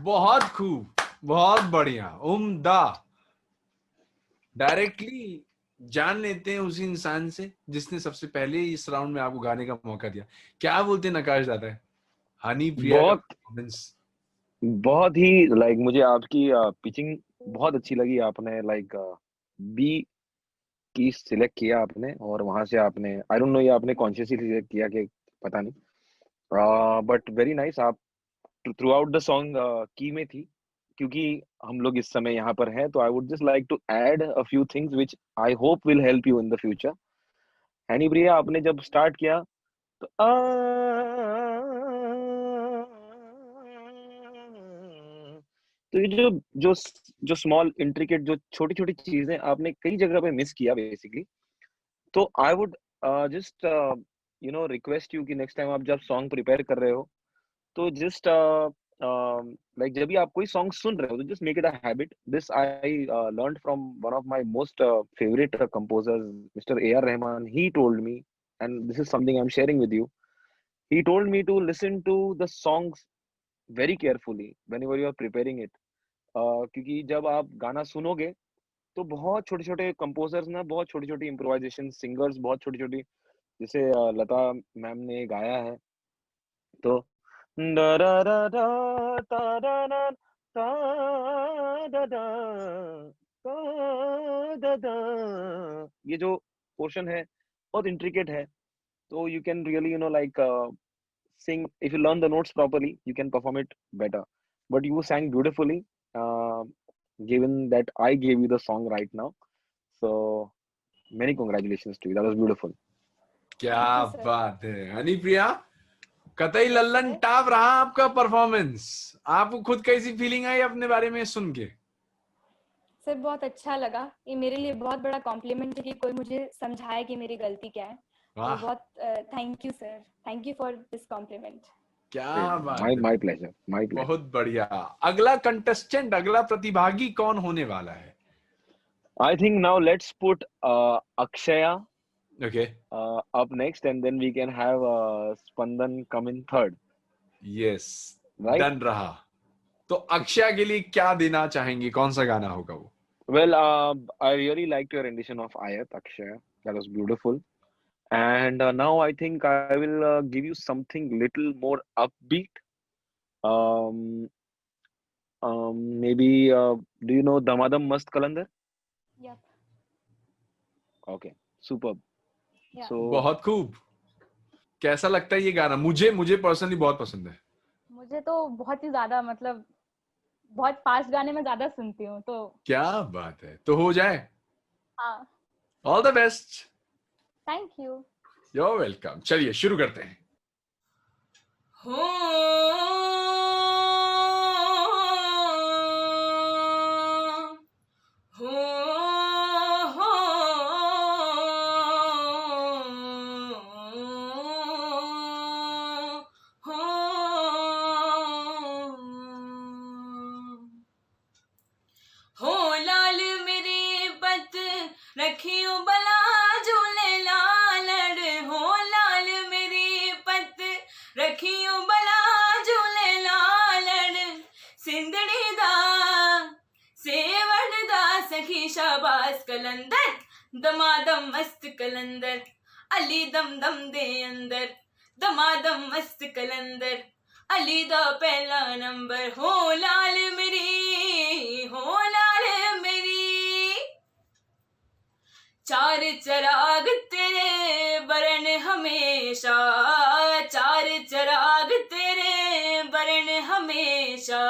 बहुत खूब, बहुत बढ़िया, उम्दा। डायरेक्टली जान लेते हैं उसी इंसान से जिसने सबसे पहले इस राउंड में आपको गाने का मौका दिया। क्या बोलते हैं नकाश दादा है, हनी प्रिया का बहुत परफॉर्मेंस? बहुत ही लाइक मुझे आपकी पिचिंग बहुत अच्छी लगी। आपने लाइक बी की सिलेक्ट किया आपने, और वहां से आपने, आई डोंट नो ये आपने कॉन्शियसली सिलेक्ट किया कि पता नहीं, बट वेरी नाइस। आप थ्रू आउट द सॉन्ग की में थी। क्योंकि हम लोग इस समय यहाँ पर हैं, तो I would just like to add a few things which I hope will help you in the future. Honey Priya, आपने जब स्टार्ट किया तो तो ये जो जो जो स्मॉल इंट्रिकेट, जो छोटी छोटी चीजें आपने कई जगह पे मिस किया बेसिकली। तो I would just request you कि नेक्स्ट टाइम आप जब सॉन्ग प्रिपेयर कर रहे हो, तो जस्ट लाइक जब भी आप कोई सॉन्ग सुन रहे हो, तो just make it a habit. This I learned from one of my most favourite composers, mister A R Rahman. He told me, and this is something I am sharing with you. He told me to listen to the songs very carefully whenever you are preparing it. क्योंकि जब आप गाना सुनोगे, तो बहुत छोटे छोटे कंपोजर्स ना, बहुत छोटी छोटी इम्प्रोवाइजेशन, सिंगर्स बहुत छोटी छोटी, जैसे लता मैम ने गाया है, तो दा दा दा दा ता दा दा ता दा दा ता दा दा, ये जो पोर्शन है बहुत इंट्रिकेट है। तो you can really like sing. If you learn the notes properly, you can perform it better. But you sang beautifully, uh, given that I gave you the song right now. So many congratulations to you. That was beautiful. क्या थैंक यू सर। बात है हनी प्रिया, कतई लल्लन टाप रहा आपका परफॉर्मेंस। आपको खुद कैसी फीलिंग आई अपने बारे में सुन के? सर बहुत अच्छा लगा। ये मेरे लिए बहुत बड़ा कॉम्प्लीमेंट है कि कोई मुझे समझाए कि मेरी गलती क्या है। तो वाह, बहुत thank you sir, thank you for this complement. क्या बात My है, my pleasure. My pleasure. बहुत बढ़िया। अगला कंटेस्टेंट, अगला प्रतिभागी कौन होने वाला है? I think now let's put Akshaya okay, up next, and then we can have Spandan come in third. Yes, Right? Done रहा। तो अक्षय के लिए क्या देना चाहेंगे, कौन सा गाना होगा वो? Well, I really liked your rendition of Ayat, Akshaya. That was beautiful. And now I think I will give you something little more upbeat. Um, maybe do you know Damadam Mast Kalandar? Yup, Okay, superb. या So बहुत खूब। कैसा लगता है ये गाना? मुझे मुझे पर्सनली बहुत पसंद है। मुझे तो बहुत ही ज्यादा, मतलब बहुत फास्ट गाने में ज्यादा सुनती हूँ तो। क्या बात है, तो हो जाए। हाँ, all the best. Thank you. You are welcome. चलिए शुरू करते हैं। हो हो हो लाल मेरे पत रखियो बला झूले लालड़। हो लाल मेरी पत रखियो बला झूले लालड़। सिंधड़ी दा सेवड़ दा सखी शाबाश कलंदर। दमादम मस्त कलंदर अली दम दम दे अंदर। दमादम मस्त कलंदर अली दा पहला नंबर। हो लाल मेरी, हो लाल मेरी। चार चराग तेरे बरन हमेशा। चार चराग तेरे बरन हमेशा।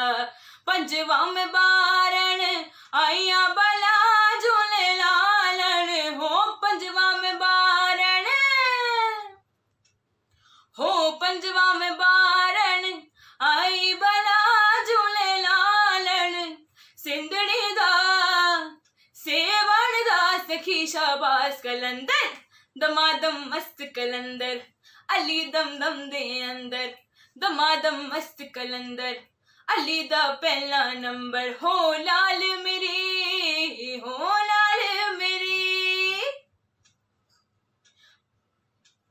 पंजवा में बारण आइया बला झूले लालन। हो पंजवा में बारण, हो पंजवा में बारण आई बला झूले लालन। सिंधड़ी दा सेवड़ दा सखी शाबाश कलंदर। दमादम मस्त कलंदर अली दम दम दे अंदर। दमादम मस्त कलंदर अली दा पहला नंबर। हो लाल मेरी, हो लाल मेरी।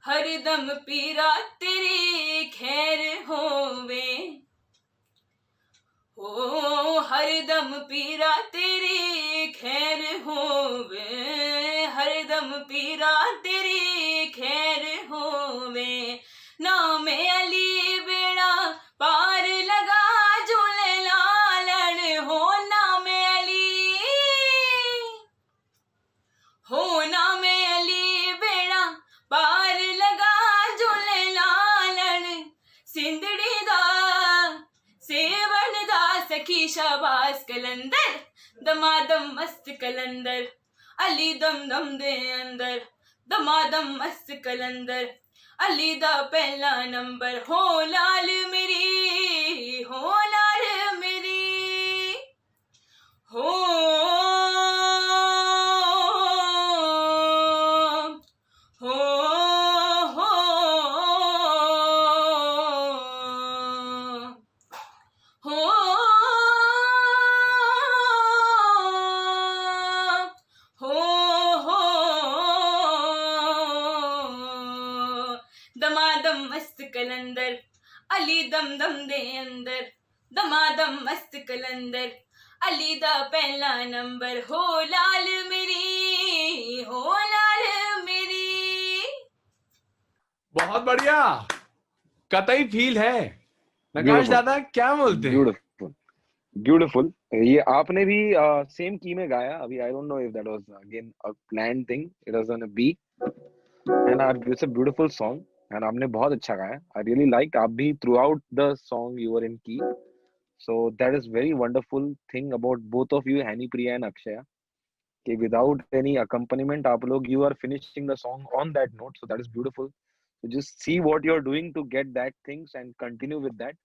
हरदम पीरा तेरी खैर होवे। हो हरदम पीरा तेरी खैर होवे, हरदम पीरा तेरी खैर होवे, नाम अली बेड़ा पार लगा झूले लालन हो, नाम अली हो, नाम अली बेड़ा पार लगा झूले लालन, सिंधड़ी दा सेवन दा सखी शाबाश कलंदर, दमादम मस्त कलंदर, अली दम दम दे अंदर, दमादम मस्त कलंदर, अली दा पहला नंबर, हो लाल मेरी, हो लाल मेरी, हो हो हो हो हो दमादम मस्त कलंदर, अली दम दम दे अंदर, दमादम मस्त कलंदर, अली दा पहला नंबर, हो लाल मेरी, हो लाल मेरी। बहुत बढ़िया, कतई फील है। नकाश दादा क्या बोलते हैं? Beautiful, beautiful. ये आपने भी सेम की में गाया अभी। I don't know if that was again a plan thing, it was on a B and it's a beautiful song and आपने बहुत अच्छा गाया। आई रियली लाइक, आप भी throughout the song you were in key, so that is very wonderful thing about both of you, Hani Priya and Akshaya, कि without any accompaniment आप लोग you are finishing the song on that note, so that is beautiful. So just see what you're doing to get that things and continue with that.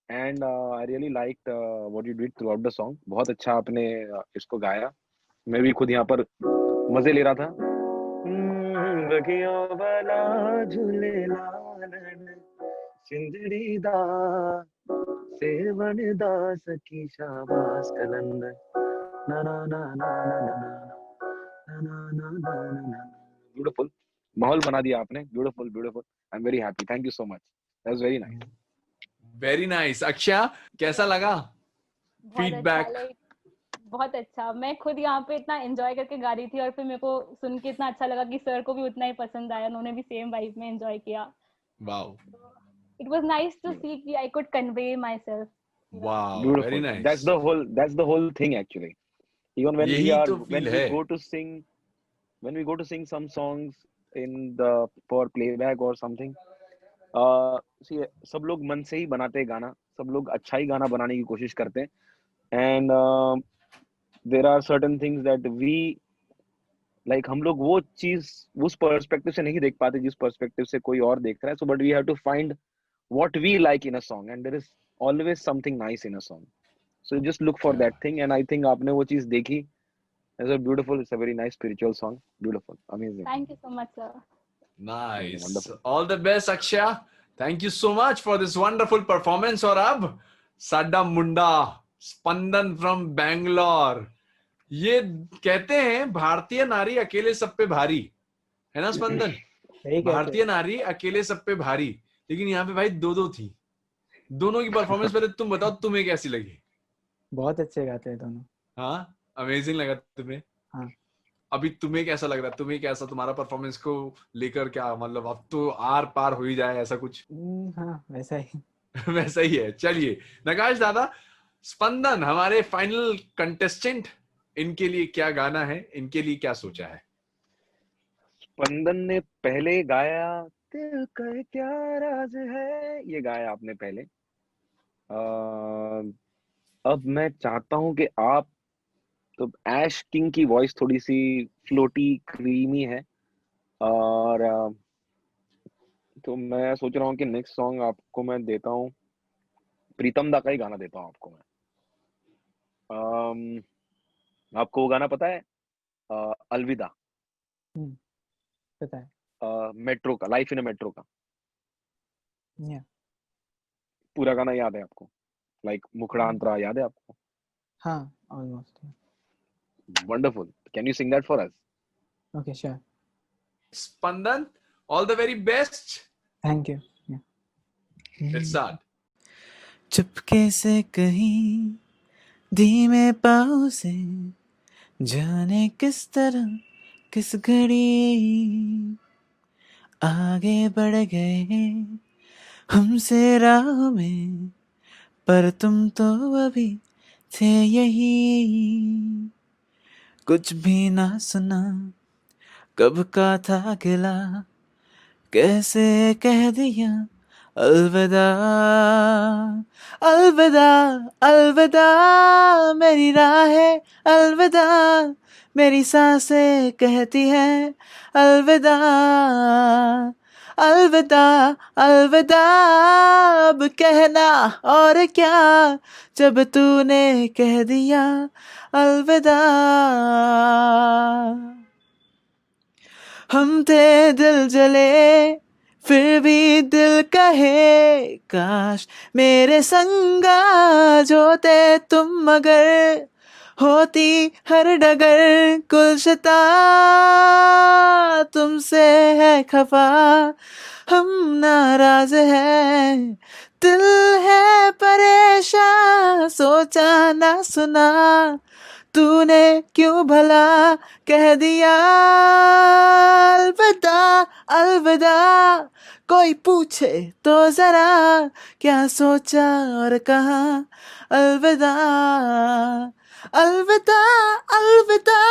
And I really liked what you did throughout the song. बहुत अच्छा आपने इसको गाया। मैं भी खुद यहाँ पर मजे ले रहा था। बगियों वाला झूले लालन, सिंदड़ी दा सेवन दा सखी शाबाश कलंदर, ना ना ना ना ना ना ना ना ना ना। ब्यूटीफुल, माहौल बना दिया आपने। Beautiful beautiful, I am very happy, thank you so much, that was very nice. Very nice. Akshaya कैसा लगा बहुत अच्छा, फीडबैक? लाइक बहुत अच्छा। मैं खुद यहाँ पे इतना एंजॉय करके गा रही थी और फिर मेरे को सुन के इतना अच्छा लगा कि सर को भी उतना ही पसंद आया, उन्होंने भी सेम वाइब में एंजॉय किया। Wow it was nice to see कि I could convey myself. Wow, very Beautiful, nice. that's the whole thing actually. Even when we यही are तो when फील we है। go to sing, when we go to sing some songs in the for playback or something, see, सब लोग मन से ही बनाते हैं गाना, सब लोग अच्छा ही गाना बनाने की कोशिश करते हैं। And there are certain things that we like, हम लोग वो चीज उस पर्सपेक्टिव से नहीं देख पाते जिस पर्सपेक्टिव से कोई और देख रहा है। So but we have to find what we like in a song, and there is always something nice in a song. So just look for that thing, and I think आपने वो चीज देखी। It's a beautiful, it's a very nice spiritual song. Beautiful, amazing, thank you so much sir. Nice. wonderful. All the best Akshaya, thank you so much for this wonderful performance. और अब साडा मुंडा स्पंदन फ्रॉम बैंगलोर, ये कहते हैं भारतीय नारी अकेले सब पे भारी, है ना स्पंदन? सही कहते भारतीय नारी अकेले सब पे भारी, लेकिन यहाँ पे भाई दो दो थी। दोनों की परफॉर्मेंस पहले तुम बताओ, तुम्हें कैसी लगी? बहुत अच्छे गाते हैं दोनों। हाँ, अमेजिंग लगा तुम्हें? हाँ। अभी तुम्हें कैसा लग रहा है? तुम्हें कैसा, तुम्हारा परफॉर्मेंस को लेकर क्या, मतलब अब तो आर पार हो ही जाए ऐसा कुछ? हाँ वैसा ही। वैसा ही है। चलिए नकाश दादा, स्पंदन हमारे फाइनल कंटेस्टेंट, इनके लिए क्या गाना है, इनके लिए क्या सोचा है? स्पंदन ने पहले गाया दिल का क्या राज है, ये गाया आपने पहले। अब मैं चाहता हूं कि आप, तो ऐश किंग की वॉइस थोड़ी सी फ्लोटी क्रीमी है, और तो मैं सोच रहा हूँ कि नेक्स्ट सॉन्ग आपको मैं देता हूँ, प्रीतम दा का ही गाना देता हूँ आपको मैं। आपको वो गाना पता है, अलविदा, पता है। मेट्रो का, लाइफ इन अ मेट्रो का या पूरा गाना याद है आपको? लाइक मुखड़ांतरा याद है आपको? हाँ almost. Wonderful, can you sing that for us? Okay sure. Spandan, all the very best. Thank you. Let's start. चुपके से कहीं धीमे पाँव से जाने किस तरह किस घड़ी आगे बढ़ गए हमसे राह में, पर तुम तो अभी थे यही। कुछ भी ना सुना कब का था गिला, कैसे कह दिया अलविदा। अलविदा अलविदा मेरी राहें, अलविदा मेरी सांसें कहती हैं अलविदा। अलविदा अलविदा अब कहना और क्या, जब तूने कह दिया अलविदा। हम थे दिल जले फिर भी दिल कहे, काश मेरे संगा जोते तुम, मगर होती हर डगर गुलशता तुमसे है खफा। हम नाराज हैं दिल है परेशान, सोचा ना सुना तूने क्यों भला कह दिया अलविदा। अलविदा कोई पूछे तो जरा क्या सोचा और कहा अलविदा। अलविदा अलविदा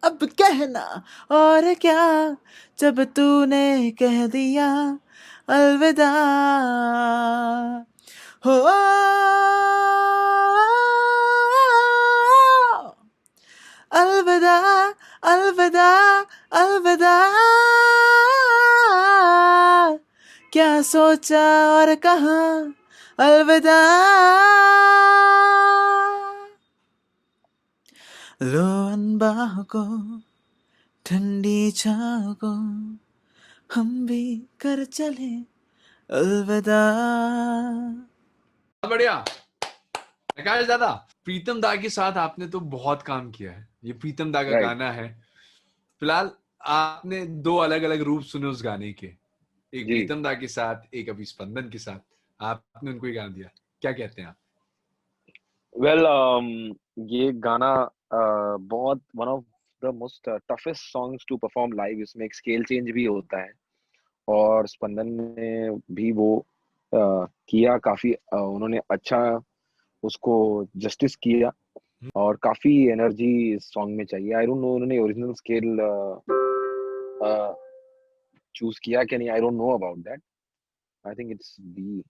अब कहना और क्या, जब तूने कह दिया अलविदा। हो अलविदा अलविदा अलविदा, क्या सोचा और कहा अलविदा। लो अनबाह को ठंडी छाँव को हम भी कर चले अलविदा। बढ़िया आकाश दादा। प्रीतम दा के साथ आपने तो बहुत काम किया है, ये प्रीतम दा का Right. गाना है। फिलहाल आपने दो अलग अलग रूप सुने उस गाने के, एक जी। प्रीतम दा के साथ, एक अभी स्पंदन के साथ। आपने उनको ये गाना दिया, क्या कहते हैं आप? वेल ये गाना बहुत one of the most toughest songs to perform live. इसमें एक स्केल चेंज भी होता है और स्पंदन ने भी वो किया, काफी उन्होंने अच्छा उसको जस्टिस किया और काफी एनर्जी इस सॉन्ग में चाहिए। आई डोंट नो उन्होंने ओरिजिनल स्केल चूज किया कि नहीं, I don't know about that. I think it's B.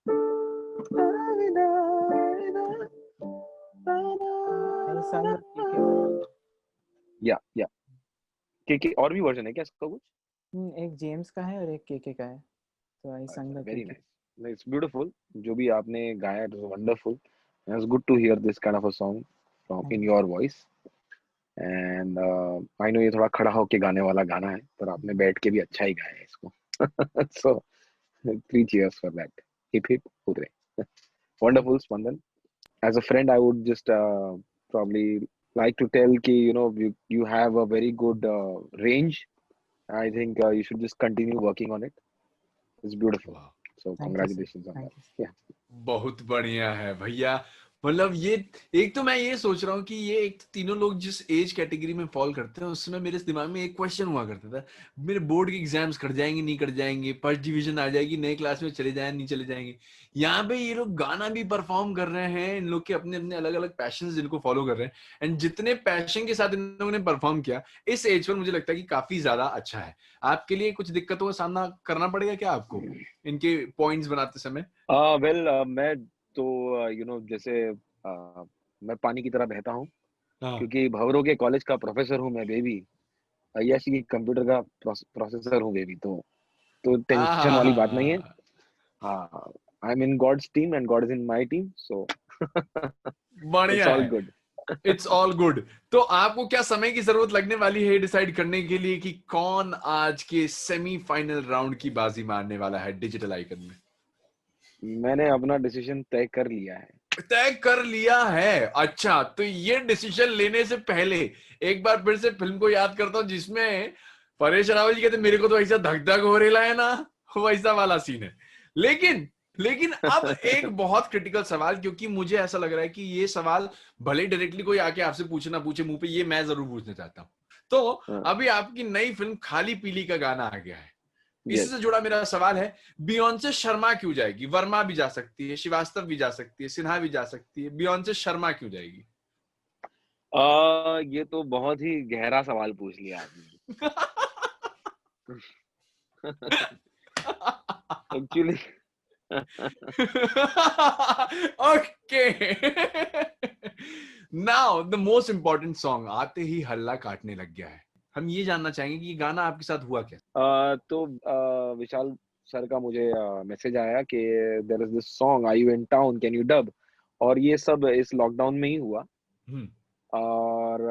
या के और भी वर्जन है क्या इसका कुछ? एक जेम्स का है और एक के का है, तो I sung the very KK। Nice, it's beautiful. जो भी आपने गाया it was wonderful. It's good to hear this kind of a song from in your voice. And I know ये थोड़ा खड़ा होके गाने वाला गाना है, पर आपने बैठ के भी अच्छा ही गाया है इसको। सो 3 cheers for that. Hip hip hooray. Wonderful, Spandan. As a friend, I would just probably like to tell ki you have a very good range. I think you should just continue working on it. It's beautiful. वाह, So Thank you, sir. congratulations on Thank that. you. Yeah. बहुत बढ़िया है भैया। मतलब ये एक तो मैं ये सोच रहा हूँ कि ये एक तीनों लोग जिस एज कैटेगरी में फॉल करते हैं, उसमें मेरे दिमाग में एक क्वेश्चन हुआ करता था, मेरे बोर्ड के एग्जाम्स कट जाएंगे नहीं कट जाएंगे, फर्स्ट डिवीजन आ जाएगी, नए क्लास में चले जाए नहीं चले जाएंगे। यहाँ पे ये लोग गाना भी परफॉर्म कर रहे हैं, इन लोग के अपने अपने अलग अलग पैशन जिनको फॉलो कर रहे हैं, एंड जितने पैशन के साथ इन लोगों ने परफॉर्म किया इस एज पर, मुझे लगता है कि काफी ज्यादा अच्छा है। आपके लिए कुछ दिक्कतों का सामना करना पड़ेगा क्या आपको इनके पॉइंट्स बनाते समय? मैं तो जैसे मैं पानी की तरह बहता हूँ, हाँ। क्योंकि भवरों के कॉलेज का प्रोफेसर हूँ मैं बेबी। ऐसी की कंप्यूटर का प्रोसेसर हूँ बेबी, तो टेंशन वाली बात नहीं है। हाँ, I am in God's team and God is in my team, so it's बढ़िया ऑल है, गुड। It's all good. तो आपको क्या समय की जरूरत लगने वाली है डिसाइड करने के लिए कि कौन आज के सेमीफाइनल राउंड की बाजी मारने वाला है डिजिटल आइकन में? मैंने अपना डिसीजन तय कर लिया है। तय कर लिया है? अच्छा, तो ये डिसीजन लेने से पहले एक बार फिर से फिल्म को याद करता हूँ जिसमें परेश रावल जी कहते मेरे को तो ऐसा धक धक हो रहा है ना, वैसा वाला सीन है। लेकिन लेकिन अब एक बहुत क्रिटिकल सवाल, क्योंकि मुझे ऐसा लग रहा है कि ये सवाल भले डायरेक्टली कोई आके आपसे पूछे ना पूछे मुंह पे, ये मैं जरूर पूछना चाहता हूँ। तो अभी आपकी नई फिल्म खाली पीली का गाना आ गया है, इसी से जुड़ा मेरा सवाल है, बियॉन्से शर्मा क्यों जाएगी? वर्मा भी जा सकती है, श्रीवास्तव भी जा सकती है, सिन्हा भी जा सकती है, बियॉन्से शर्मा क्यों जाएगी? ये तो बहुत ही गहरा सवाल पूछ लिया आपने। Actually okay, now the most important song, आते ही हल्ला काटने लग गया है। हम ये जानना चाहेंगे कि ये गाना आपके साथ हुआ क्या? तो विशाल सर का मुझे मैसेज आया कि there is this song, are you in town, can you dub? और ये सब इस लॉकडाउन में ही हुआ। और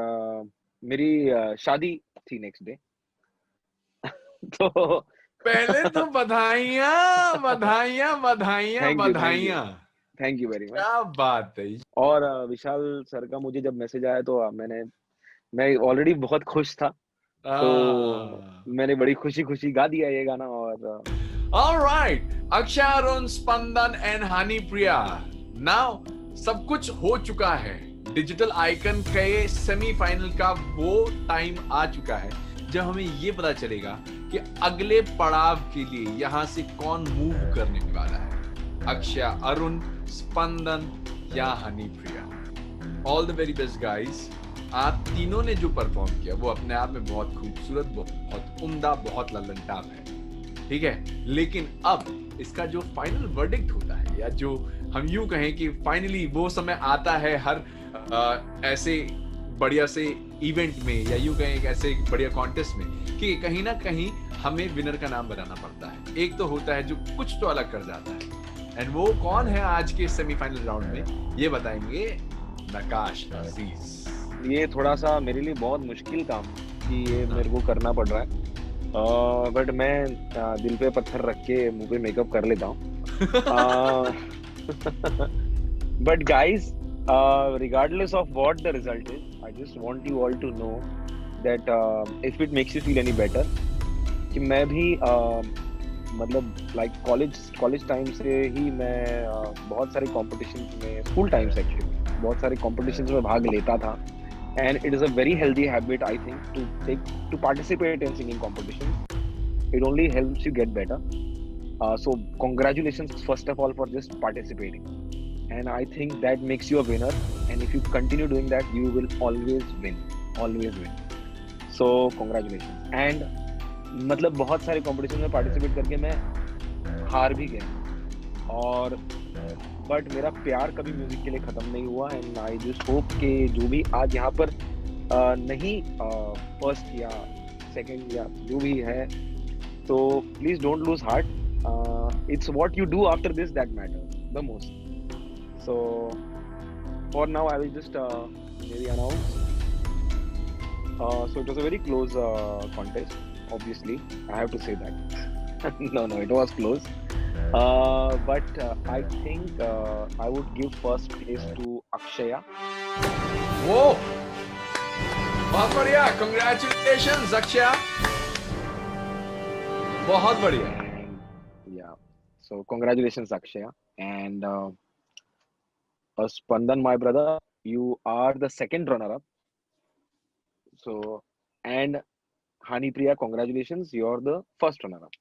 मेरी शादी थी नेक्स्ट डे। तो पहले तो बधाइयां बधाइयां बधाइयां थैंक यू, बधाइयां। Thank you very much. क्या बात है। और विशाल सर का मुझे जब मैसेज आया तो मैं ऑलरेडी बहुत खुश था, तो मैंने बड़ी खुशी खुशी गा दिया ये गाना। और alright, Akshay Arun, Spandan and honey Priya, now सब कुछ हो चुका है। डिजिटल आइकन के सेमीफाइनल का वो टाइम आ चुका है जब हमें ये पता चलेगा कि अगले पड़ाव के लिए यहां से कौन मूव करने वाला है, अक्षय अरुण, स्पंदन या Honey Priya. All the very best guys. आप तीनों ने जो परफॉर्म किया वो अपने आप में बहुत खूबसूरत, बहुत उम्दा, बहुत लल्लन टाप है, ठीक है। लेकिन अब इसका जो फाइनल वर्डिक्ट होता है, या जो हम यूं कहें कि फाइनली वो समय आता है हर ऐसे बढ़िया से इवेंट में, या यूं कहें एक ऐसे बढ़िया कॉन्टेस्ट में, कि कहीं ना कहीं हमें विनर का नाम बनाना पड़ता है। एक तो होता है जो कुछ तो अलग कर जाता है, एंड वो कौन है आज के सेमीफाइनल राउंड में, ये बताएंगे नकाश अजीज। ये थोड़ा सा मेरे लिए बहुत मुश्किल काम कि ये मेरे को करना पड़ रहा है, बट मैं दिल पे पत्थर रख के मुंह पे मेकअप कर लेता हूँ। But guys, regardless of what the result is, I just want you all to know that if it makes you feel any better, कि मैं भी मतलब लाइक कॉलेज टाइम से ही मैं बहुत सारे कॉम्पिटिशन्स में, स्कूल टाइम से एक्चुअली बहुत सारे कॉम्पिटिशन्स में भाग लेता था। And it is a very healthy habit, I think, to participate in singing competitions. It only helps you get better. So congratulations first of all for just participating. And I think that makes you a winner. And if you continue doing that, you will always win. Always win. So congratulations. And मतलब बहुत सारे competitions में participate करके मैं हार भी गया, और बट मेरा प्यार कभी म्यूजिक के लिए खत्म नहीं हुआ। एंड आई जस्ट होप कि जो भी आज यहाँ पर नहीं फर्स्ट या सेकंड या जो भी है, तो please don't lose heart. It's what you do after this that matters the most. So for now I will just maybe announce. So it was a very close contest. Obviously, I have to say that. No, it was close. But I think I would give first place to Akshaya. वो बहुत बढ़िया, congratulations अक्षय, बहुत बढ़िया। And yeah, so congratulations Akshaya. And Spandan, my brother, you are the second runner-up. So, and Hani Priya, congratulations, you're the first runner-up.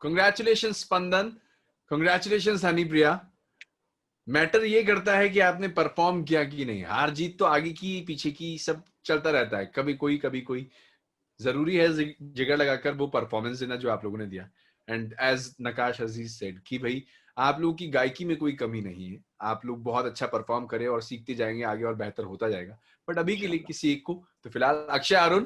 Congratulations Spandan, congratulations Honey Priya. Matter ये करता है कि आपने परफॉर्म किया कि नहीं। हार जीत तो आगे की पीछे की सब चलता रहता है, कभी कोई। जरूरी है जिगर लगाकर वो परफॉर्मेंस देना जो आप लोगों ने दिया। And as Nakash Aziz said कि भाई आप लोगों की गायकी में कोई कमी नहीं है, आप लोग बहुत अच्छा परफॉर्म करें और सीखते जाएंगे आगे और बेहतर होता जाएगा। बट अभी के लिए किसी एक को, तो फिलहाल अक्षय अरुण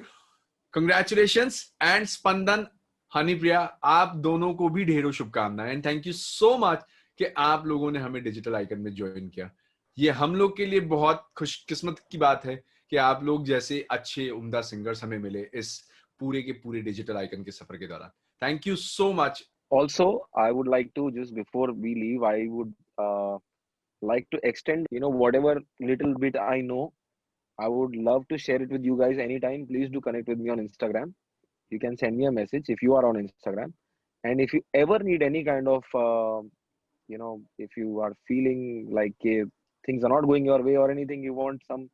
कंग्रेचुलेशंस, एंड स्पंदन हनी प्रिया, आप दोनों को भी ढेरों शुभकामनाएं। And thank you so much कि आप लोगों ने हमें डिजिटल आइकन में ज्वाइन किया। ये हम लोग के लिए बहुत खुशकिस्मत की बात है कि आप लोग जैसे अच्छे उम्दा सिंगर्स हमें मिले इस पूरे के पूरे डिजिटल आइकन के सफर के दौरान। Thank you so much. Also, I would like to, just before we leave, I would like to extend, whatever little bit I know, I would love to share it with you guys anytime. Please do connect with me on Instagram. You can send me a message if you are on Instagram. And if you ever need any kind of if you are feeling like things are not going your way or anything, you want some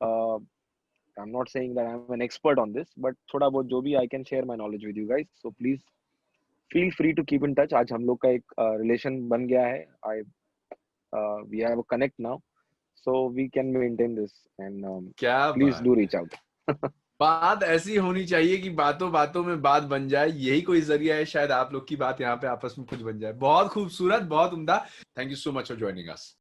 I'm not saying that I'm an expert on this, but thoda bahut jo bhi I can share my knowledge with you guys, so please feel free to keep in touch. आज हम लोग का एक relation बन गया है. We have a connect now, so we can maintain this, and क्या please बात do है। reach out. बात ऐसी होनी चाहिए कि बातों बातों में बात बन जाए, यही कोई जरिया है शायद आप लोग की बात यहाँ पे आपस में कुछ बन जाए। बहुत खूबसूरत, बहुत उम्दा। Thank you so much for joining us.